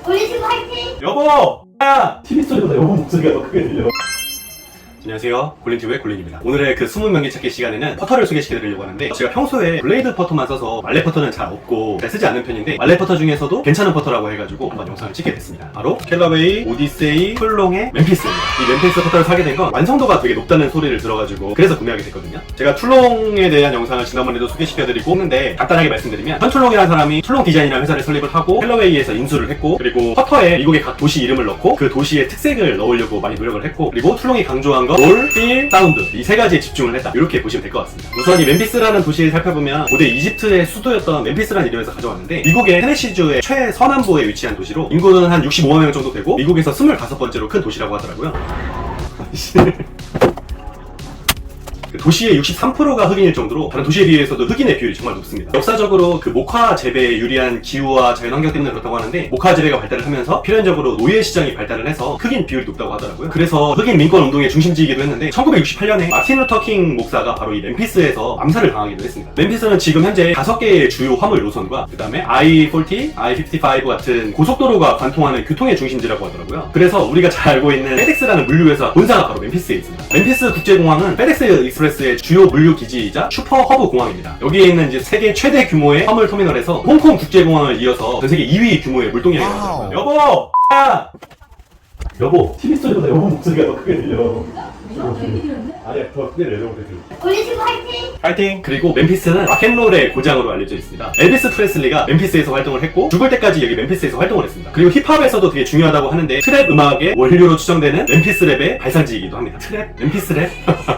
우리 집 화이팅! 여보! 야! TV 소리보다 여보 목소리가 더 크게 들려. 안녕하세요, 골린TV의 골린입니다. 오늘의 그 숨은 명기 찾기 시간에는 퍼터를 소개시켜드리려고 하는데, 제가 평소에 블레이드 퍼터만 써서 말레 퍼터는 잘 없고 잘 쓰지 않는 편인데, 말레 퍼터 중에서도 괜찮은 퍼터라고 해가지고 한번 영상을 찍게 됐습니다. 바로 캘러웨이, 오디세이, 툴롱의 멤피스입니다. 이 멤피스 퍼터를 사게 된 건 완성도가 되게 높다는 소리를 들어가지고 그래서 구매하게 됐거든요. 제가 툴롱에 대한 영상을 지난번에도 소개시켜드리고 했는데, 간단하게 말씀드리면 현툴롱이라는 사람이 툴롱 디자인이라는 회사를 설립을 하고 캘러웨이에서 인수를 했고, 그리고 퍼터에 미국의 각 도시 이름을 넣고 그 도시의 특색을 넣으려고 많이 노력을 했고, 그리고 툴롱이 강조한 거 롤, 필, 사운드 이 세 가지에 집중을 했다, 이렇게 보시면 될 것 같습니다. 우선 이 멤피스라는 도시를 살펴보면 고대 이집트의 수도였던 멤피스라는 이름에서 가져왔는데, 미국의 테네시주의 최서남부에 위치한 도시로 인구는 한 65만 명 정도 되고 미국에서 25번째로 큰 도시라고 하더라고요. 도시의 63%가 흑인일 정도로 다른 도시에 비해서도 흑인의 비율이 정말 높습니다. 역사적으로 그 목화 재배에 유리한 기후와 자연환경 때문에 그렇다고 하는데, 목화 재배가 발달을 하면서 필연적으로 노예 시장이 발달을 해서 흑인 비율이 높다고 하더라고요. 그래서 흑인 민권 운동의 중심지이기도 했는데, 1968년에 마틴 루터 킹 목사가 바로 이 멤피스에서 암살을 당하기도 했습니다. 멤피스는 지금 현재 5개의 주요 화물 노선과 그 다음에 I-40, I-55 같은 고속도로가 관통하는 교통의 중심지라고 하더라고요. 그래서 우리가 잘 알고 있는 페덱스라는 물류회사 본사가 바로 멤피스에 있습니다. 멤피스 국제공항은 페덱스 익스프레스의 주요 물류 기지이자 슈퍼 허브 공항입니다. 여기에 있는 이제 세계 최대 규모의 화물 터미널에서 홍콩 국제공항을 이어서 전 세계 2위 규모의 물동량이라고 하더라고요. 여보! 야! 여보, TV 소리보다 여보 목소리가 더 크게 들려. 아니야, 더 크게 내려오게 들려. 우리 집 화이팅! 파이팅! 그리고 멤피스는 락앤롤의 고장으로 알려져 있습니다. 엘비스 프레슬리가 멤피스에서 활동을 했고, 죽을 때까지 여기 멤피스에서 활동을 했습니다. 그리고 힙합에서도 되게 중요하다고 하는데, 트랩 음악의 원료로 추정되는 멤피스 랩의 발상지이기도 합니다. 트랩? 멤피스 랩?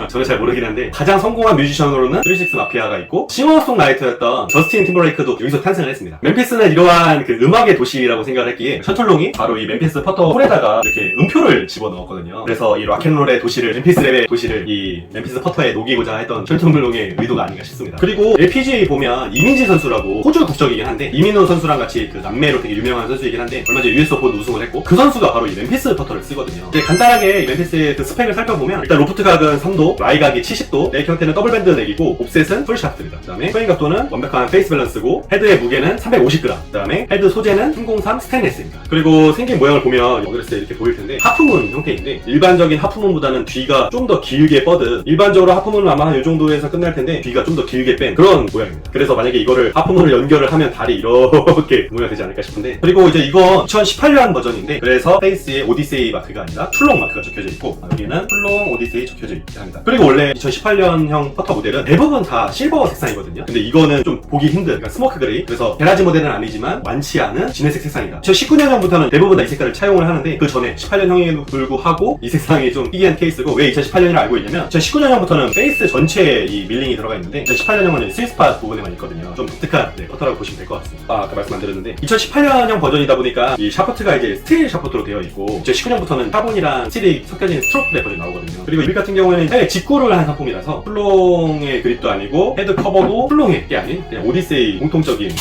저는 잘 모르긴 한데, 가장 성공한 뮤지션으로는 36 마피아가 있고, 싱어송라이터였던 저스틴 팀버레이크도 여기서 탄생을 했습니다. 멤피스는 이러한 그 음악의 도시라고 생각을 했기에 션툴롱이 바로 이 멤피스 퍼터 홀에다가 이렇게 음표를 집어넣었거든요. 그래서 이 락앤롤의 도시를, 멤피스 랩의 도시를 이 멤피스 퍼터에 녹이고자 했던 션툴롱의 의도가 아닌가 싶습니다. 그리고 LPGA 보면 이민지 선수라고 호주 국적이긴 한데, 이민호 선수랑 같이 그 남매로 되게 유명한 선수이긴 한데, 얼마 전에 US 오픈 우승을 했고, 그 선수가 바로 이 멤피스 퍼터를 쓰거든요. 이제 간단하게 이 멤피스의 그 스펙을 살펴보면, 일단 로프트 각은 3도, 라이 각이 70도, 넥 형태는 더블 밴드 넥이고, 옵셋은 풀 샤프트입니다. 그 다음에 스윙 각도는 완벽한 페이스 밸런스고, 헤드의 무게는 350g, 그 다음에 헤드 소재는 303 스테인레스입니다. 그리고 생긴 모양을 보면 어그레스 이렇게 보일 텐데, 하프문 형태인데, 일반적인 하프문보다는 뒤가 좀 더 길게 뻗은, 일반적으로 하프문은 아마 한 이 정도에서 끝날 텐데 뒤가 좀 더 길게 뺀 그런 모양입니다. 그래서 만약에 이거를 하프문을 연결을 하면 다리 이렇게 모양이 되지 않을까 싶은데, 그리고 이제 이거 2018년 버전인데, 그래서 페이스에 오디세이 마크가 아니라 툴롱 마크가 적혀져 있고, 여기는 툴롱 오디세이 적혀져 있게 합니다. 그리고 원래 2018년형 퍼터 모델은 대부분 다 실버 색상이거든요. 근데 이거는 좀 보기 힘든, 그러니까 스모크 그레이, 그래서 베라지 모델은 아니지만 많지 않은 진회색 색상이다. 2019년형부터는 대부분 다 이 색깔을 차용을 하는데, 그 전에 18년형에도 불구하고 이 색상이 좀 희귀한 케이스고, 왜 2018년이라 알고 있냐면 2019년형부터는 페이스 전체에 이 밀링이 들어가 있는데, 2018년형은 스위스팟 부분에만 있거든요. 좀 독특한 퍼터라고 보시면 될 것 같습니다. 아까 말씀 안 드렸는데, 2018년형 버전이다 보니까 이 샤프트가 이제 스틸 샤프트로 되어 있고, 2019년부터는 카본이랑 스틸이 섞여진 스트로크 버전이 나오거든요. 그리고 이 같은 경우에는 해외 직구를 한 상품이라서 툴롱의 그립도 아니고 헤드 커버도 툴롱의 게 아닌 그냥 오디세이 공통적인,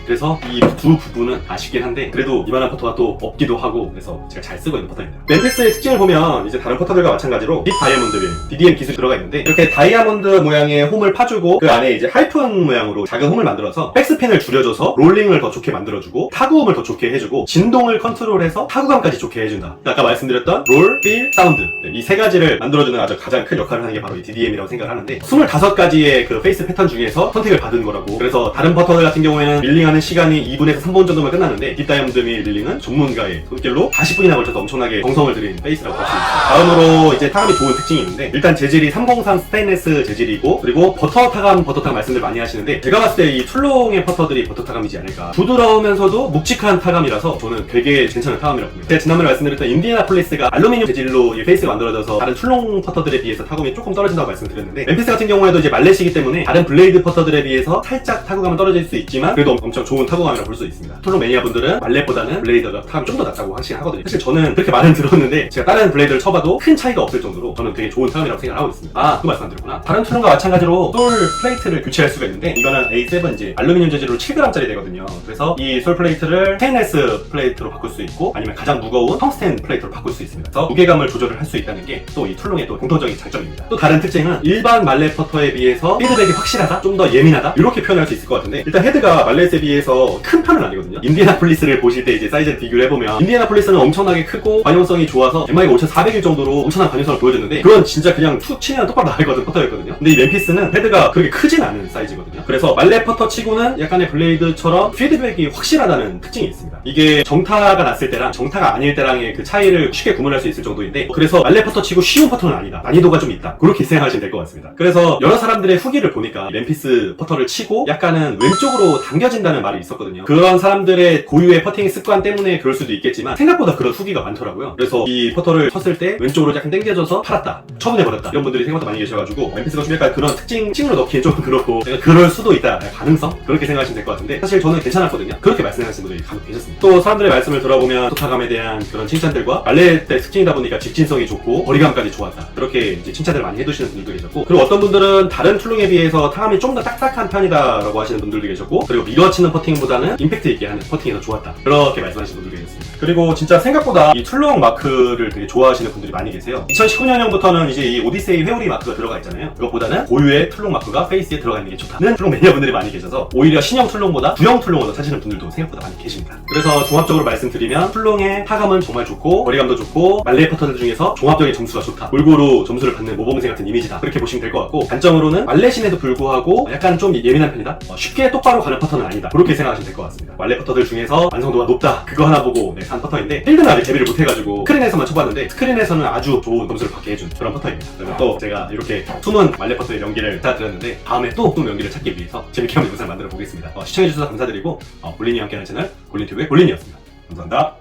그래서 이 두 부분은 아쉽긴 한데, 그래도 이만한 퍼터가 또 없기도 하고, 그래서 제가 잘 쓰고 있는 퍼터입니다. 멤피스의 특징을 보면 이제 다른 퍼터들과 마찬가지로 딥 다이아몬드 빔, DDM 기술이 들어가 있는데, 이렇게 다이아몬드 모양의 홈을 파주고 그 안에 이제 하이픈 모양으로 작은 홈을 만들어서 백스핀을 줄여줘서 롤링을 더 좋게 만들어주고, 타구음을 더 좋게 해주고, 진동을 컨트롤해서 타구감까지 좋게 해준다. 아까 말씀드렸던 롤, 필, 사운드, 이 세 가지를 만들어주는 아주 가장 큰 역할을 하는 게 바로 이 DDM이라고 생각을 하는데, 25가지의 그 페이스 패턴 중에서 선택을 받은 거라고. 그래서 다른 퍼터들 같은 경우에는 밀링하는 시간이 2분에서 3분 정도면 끝나는데, 딥 다이아몬드 밀링은 전문가의 손길로 40분이나 걸쳐서 엄청나게 정성을 들인 페이스라고 할 수 있습니다. 다음으로 이제 타감이 좋은 특징이 있는데, 일단 재질이 303 스테인레스 재질이고, 그리고 버터 타감 말씀들 많이 하시는데, 제가 봤을 때 이 툴롱의 퍼터들이 버터 타감이지 않을까. 부드러우면서도 묵직한 타감이라서 저는 되게 괜찮은 타감이라고 봅니다. 제가 지난번에 말씀드렸던 인디애나폴리스가 알루미늄 재질로 이 페이스가 만들어져서 다른 툴롱 퍼터들에 비해서 타감이 조금 떨어진다고 말씀드렸는데, 멤피스 같은 경우에도 이제 말렛이기 때문에 다른 블레이드 퍼터들에 비해서 살짝 타구감은 떨어질 수 있지만, 그래도 엄청 좋은 타구감이라고 볼 수 있습니다. 툴롱 매니아분들은 말렛보다는 블레이드가 타감이 좀 더 낫다고 하거든요. 사실 저는 그렇게 말은 들었는데, 제가 다른 블레이드를 쳐봐도 큰 차이가 없을 정도로 저는 되게 좋은 타감이라고 생각을 하고 있습니다. 그 말씀 안 드렸구나. 다른 툴롱과 마찬가지로 솔 플레이트를 교체할 수가 있는데, 이거는 A7 이제 알루미늄 재질로 7g짜리 되거든요. 그래서 이 솔 플레이트를 스테인레스 플레이트로 바꿀 수 있고, 아니면 가장 무거운 텅스텐 플레이트로 바꿀 수 있습니다. 그래서 무게감을 조절을 할 수 있다는 게 또 이 툴롱의 또 공통적인 장점입니다. 또 다른 특징은 일반 말렛 퍼터에 비해서 피드백이 확실하다, 좀 더 예민하다, 이렇게 표현할 수 있을 것 같은데, 일단 헤드가 말렛에 인디애나폴리스에 비해서 큰 편은 아니거든요. 인디애나폴리스를 보실 때 이제 사이즈를 비교를 해보면 인디애나폴리스는 엄청나게 크고 관용성이 좋아서 MI가 5400일 정도로 엄청난 관용성을 보여줬는데 그건 진짜 그냥 툭 치면 똑바로 나가거든 퍼터였거든요. 근데 이 멤피스는 헤드가 그렇게 크진 않은 사이즈거든요. 그래서 말레 퍼터 치고는 약간의 블레이드처럼 피드백이 확실하다는 특징이 있습니다. 이게 정타가 났을 때랑 정타가 아닐 때랑의 그 차이를 쉽게 구분할 수 있을 정도인데 그래서 말레 퍼터 치고 쉬운 퍼터는 아니다. 난이도가 좀 있다. 그렇게 생각하시면 될 것 같습니다. 그래서 여러 사람들의 후기를 보니까 멤피스 퍼터를 치고 약간은 왼쪽으로 당겨진다는 말이 있었거든요. 그런 사람들의 고유의 퍼팅 습관 때문에 그럴 수도 있겠지만 생각보다 그런 후기가 많더라고요. 그래서 이 퍼터를 쳤을 때 왼쪽으로 약간 당겨져서 팔았다, 처분해버렸다 이런 분들이 생각보다 많이 계셔가지고 멤피스가 좀 약간 그런 특징으로 넣기엔 좀 그렇고 약간 그럴 수도 있다, 가능성? 그렇게 생각하시면 될 것 같은데 사실 저는 괜찮았거든요. 그렇게 말씀하시는 분들이 간혹 계셨습니다. 또 사람들의 말씀을 들어보면 토타감에 대한 그런 칭찬들과 말레 때 특징이다 보니까 직진성이 좋고 거리감까지 좋았다, 그렇게 이제 칭찬들을 많이 해두시는 분들도 계셨고, 그리고 어떤 분들은 다른 툴롱에 비해서 타감이 좀 더 딱딱한 편이다 라고 하시는 분들도 계셨고, 그리고 밀어치는 퍼팅보다는 임팩트 있게 하는 퍼팅이 더 좋았다, 그렇게 말씀하시는 분들도 계셨습니다. 그리고 진짜 생각보다 이 툴롱 마크를 되게 좋아하시는 분들이 많이 계세요. 2019년형부터는 이제 이 오디세이 회오리 마크가 들어가 있잖아요. 이것보다는 고유의 툴롱 마크가 페이스에 들어가 있는 게 좋다는 툴롱 매니아분들이 많이 계셔서 오히려 신형 툴롱보다 구형 툴롱을 더 찾으시는 분들도 생각보다 많이 계십니다. 그래서 종합적으로 말씀드리면 툴롱의 타감은 정말 좋고 거리감도 좋고 말레이 퍼터들 중에서 종합적인 점수가 좋다, 골고루 점수를 받는 모범생 같은 이미지다, 그렇게 보시면 될 것 같고, 단점으로는 말레신에도 불구하고 약간 좀 예민한 편이다, 쉽게 똑바로 가는 퍼터는 아니다, 그렇게 생각하시면 될 것 같습니다. 말레 퍼터들 중에서 완성도가 높다, 그거 하나 보고 산 퍼터인데 필드는 아직 데뷔를 못해가지고 스크린에서만 쳐봤는데 스크린에서는 아주 좋은 점수를 받게 해준 그런 퍼터입니다. 그러면 또 제가 이렇게 숨은 말레 퍼터의 연기를 부탁드렸는데 다음에 또 숨은 연기를 찾기 위해서 재밌게 한번 영상을 만들어 보겠습니다. 시청해주셔서 감사드리고 볼린이와 함께하는 채널 볼린튜브의 볼린이었습니다. 감사합니다.